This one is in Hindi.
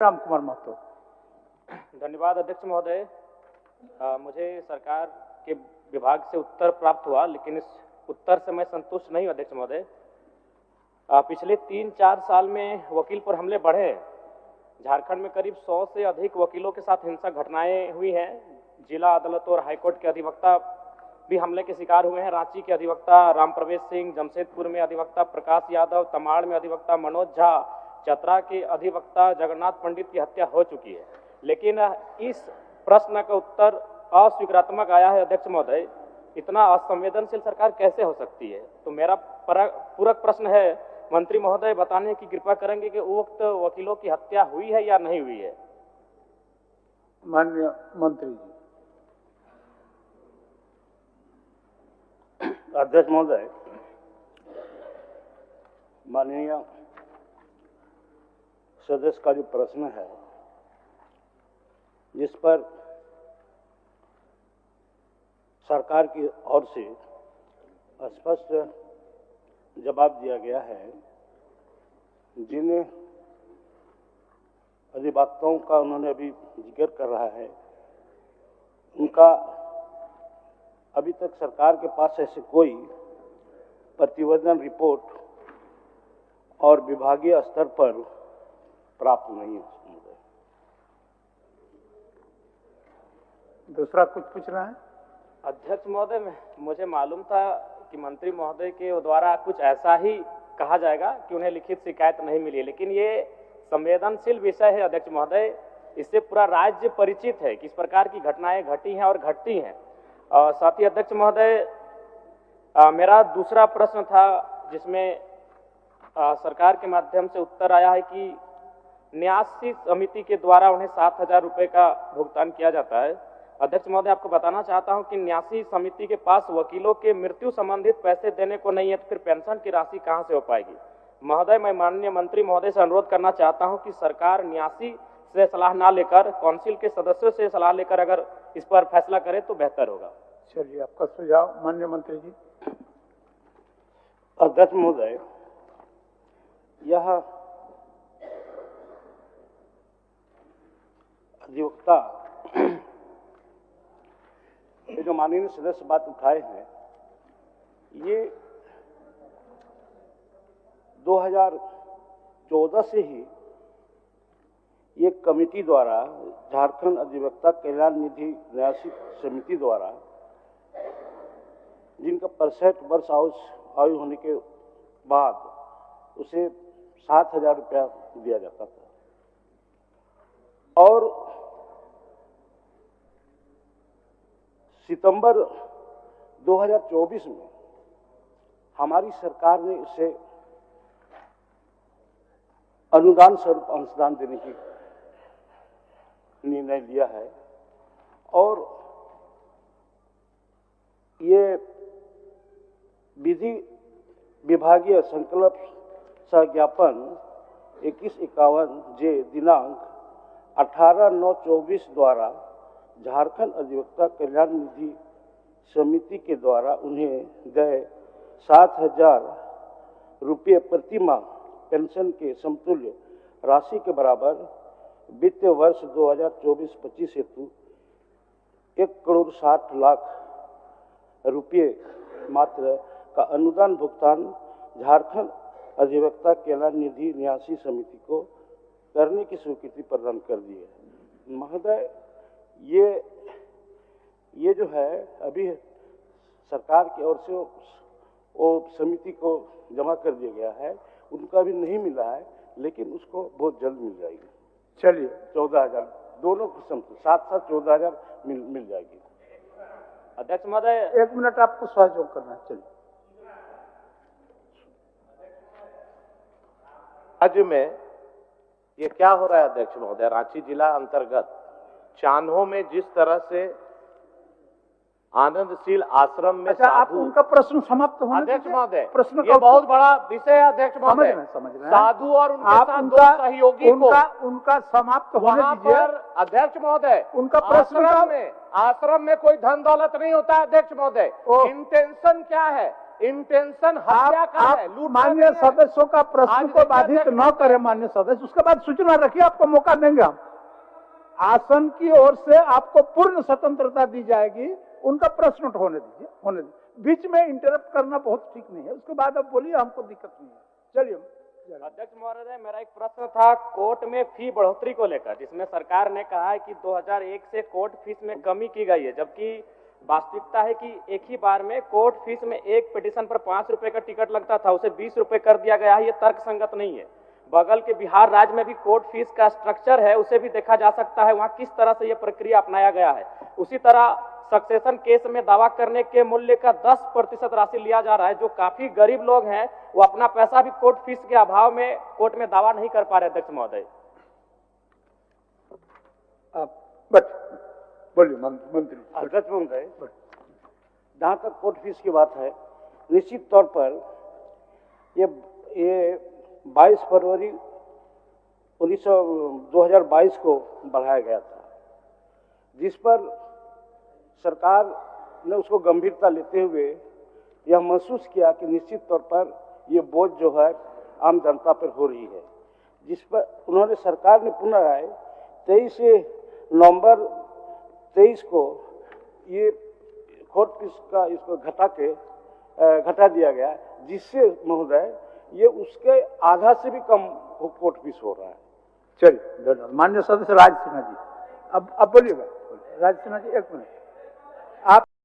राम कुमार महतो। धन्यवाद अध्यक्ष महोदय। मुझे सरकार के विभाग से उत्तर प्राप्त हुआ, लेकिन इस उत्तर से मैं संतुष्ट नहीं हूं अध्यक्ष महोदय। पिछले 3-4 साल में वकील पर हमले बढ़े हैं। झारखंड में करीब 100 से अधिक वकीलों के साथ हिंसक घटनाएं हुई हैं। जिला अदालत और हाईकोर्ट के अधिवक्ता भी हमले के शिकार हुए हैं। रांची के अधिवक्ता राम प्रवेश सिंह, जमशेदपुर में अधिवक्ता प्रकाश यादव, तमाड़ में अधिवक्ता मनोज झा, चतरा के अधिवक्ता जगन्नाथ पंडित की हत्या हो चुकी है। लेकिन इस प्रश्न का उत्तर अस्वीकारात्मक आया है अध्यक्ष महोदय। इतना असंवेदनशील सरकार कैसे हो सकती है? तो मेरा पूरक प्रश्न है, मंत्री महोदय बताने की कृपा करेंगे कि उक्त वकीलों की हत्या हुई है या नहीं हुई है? माननीय मंत्री जी। अध्यक्ष महोदय, माननीय सदस्य का जो प्रश्न है, जिस पर सरकार की ओर से स्पष्ट जवाब दिया गया है, जिन अधिवक्ताओं का उन्होंने अभी जिक्र कर रहा है, उनका अभी तक सरकार के पास ऐसे कोई प्रतिवेदन रिपोर्ट और विभागीय स्तर पर प्राप्त नहीं है। दूसरा कुछ पूछना है? अध्यक्ष महोदय, मुझे मालूम था कि मंत्री महोदय के द्वारा कुछ ऐसा ही कहा जाएगा कि उन्हें लिखित शिकायत नहीं मिली, लेकिन ये संवेदनशील विषय है अध्यक्ष महोदय। इससे पूरा राज्य परिचित है कि इस प्रकार की घटनाएं घटी हैं और घटती हैं। साथ ही अध्यक्ष महोदय, मेरा दूसरा प्रश्न था, जिसमें सरकार के माध्यम से उत्तर आया है कि न्यासी समिति के द्वारा उन्हें 7,000 रुपये का भुगतान किया जाता है। अध्यक्ष महोदय, आपको बताना चाहता हूं कि न्यासी समिति के पास वकीलों के मृत्यु संबंधित पैसे देने को नहीं है, तो फिर पेंशन की राशि कहां से हो पाएगी? महोदय, मैं माननीय मंत्री महोदय से अनुरोध करना चाहता हूं कि सरकार न्यासी से सलाह ना लेकर काउंसिल के सदस्यों से सलाह लेकर अगर इस पर फैसला करे तो बेहतर होगा। चलिए, आपका सुझाव माननीय मंत्री जी। अध्यक्ष महोदय, यह अधिवक्ता ये जो माननीय सदस्य बात उठाए हैं, ये 2014 से ही ये कमेटी द्वारा, झारखंड अधिवक्ता कल्याण निधि न्यासी समिति द्वारा, जिनका 65 वर्ष आयु होने के बाद उसे 7,000 रुपया दिया जाता था, और सितंबर 2024 में हमारी सरकार ने इसे अनुदान स्वरूप अंशदान देने की निर्णय लिया है। और ये विधि विभागीय संकल्प सज्ञापन 2151 जे दिनांक 18/9/24 द्वारा झारखंड अधिवक्ता कल्याण निधि समिति के द्वारा उन्हें गए 7,000 रुपये प्रति माह पेंशन के समतुल्य राशि के बराबर वित्तीय वर्ष 2024-25 हेतु 1,60,00,000 रुपये मात्र का अनुदान भुगतान झारखंड अधिवक्ता कल्याण निधि न्यासी समिति को करने की स्वीकृति प्रदान कर दी है। महोदय, ये जो है अभी सरकार की ओर से वो समिति को जमा कर दिया गया है, उनका भी नहीं मिला है, लेकिन उसको बहुत जल्द मिल जाएगी। चलिए, 14,000 दोनों किस्म से 7-7 14,000 मिल जाएगी। अध्यक्ष महोदय, 1 मिनट आपको सहयोग करना है। चलिए। राज्य में ये क्या हो रहा है अध्यक्ष महोदय? रांची जिला अंतर्गत चान्हो में जिस तरह से आनंदशील आश्रम में अच्छा, आप उनका प्रश्न समाप्त होने अध्यक्ष दीजिए। महोदय, प्रश्न ये बहुत बड़ा विषय है अध्यक्ष महोदय। समझ रहे हैं। साधु और उनके आप साथ उनका दो सहयोगी उनका समाप्त होने वहां दीजिए। पर अध्यक्ष महोदय, उनका प्रश्न आश्रम में कोई धन दौलत नहीं होता है अध्यक्ष महोदय। इंटेंशन क्या है? इंटेंशन हत्या का है, आप लूट माननीय सदस्यों का प्रश्न आज को देखिए बाधित अध्यक्ष न करें माननीय सदस्य, उसके बाद सूचना रखिए, आपको मौका देंगे हम। आसन की ओर से आपको पूर्ण स्वतंत्रता दी जाएगी, उनका प्रश्न होने दीजिए, होने दीजिए। बीच में इंटरप्ट करना बहुत ठीक नहीं है, उसके बाद आप बोलिए, हमको दिक्कत नहीं है। चलिए। अध्यक्ष महोदय, मेरा एक प्रश्न था कोर्ट में फी बढ़ोतरी को लेकर, जिसमें सरकार ने कहा है कि 2001 से कोर्ट फीस में कमी की गई है, जबकि वास्तविकता है कि एक ही बार में कोर्ट फीस में एक पिटीशन पर 5 रुपए का टिकट लगता था, उसे 20 रुपए कर दिया गया है। ये तर्कसंगत नहीं है। बगल के बिहार राज्य में भी कोर्ट फीस का स्ट्रक्चर है, उसे भी देखा जा सकता है, वहाँ किस तरह से यह प्रक्रिया अपनाया गया है। उसी तरह सक्सेशन केस में दावा करने के मूल्य का 10% राशि लिया जा रहा है। जो काफी गरीब लोग हैं, वो अपना पैसा भी कोर्ट फीस के अभाव में कोर्ट में दावा नहीं कर पा रहे। अध्यक्ष महोदय, बोलिए मंत्री। अध्यक्ष महोदय, जहाँ तक कोर्ट फीस की बात है, निश्चित तौर पर ये 22 फरवरी 2022 को बढ़ाया गया था, जिस पर सरकार ने उसको गंभीरता लेते हुए यह महसूस किया कि निश्चित तौर पर ये बोझ जो है आम जनता पर हो रही है, जिस पर उन्होंने सरकार ने पुनराय 23 नवंबर 23 को ये कोर्ट फीस का इसको घटा दिया गया, जिससे महोदय ये उसके आधा से भी कम कोर्ट फीस हो रहा है। चलिए, माननीय सदस्य राज सिन्हा जी, अब बोलिएगा। राज सिन्हा जी, 1 मिनट। आप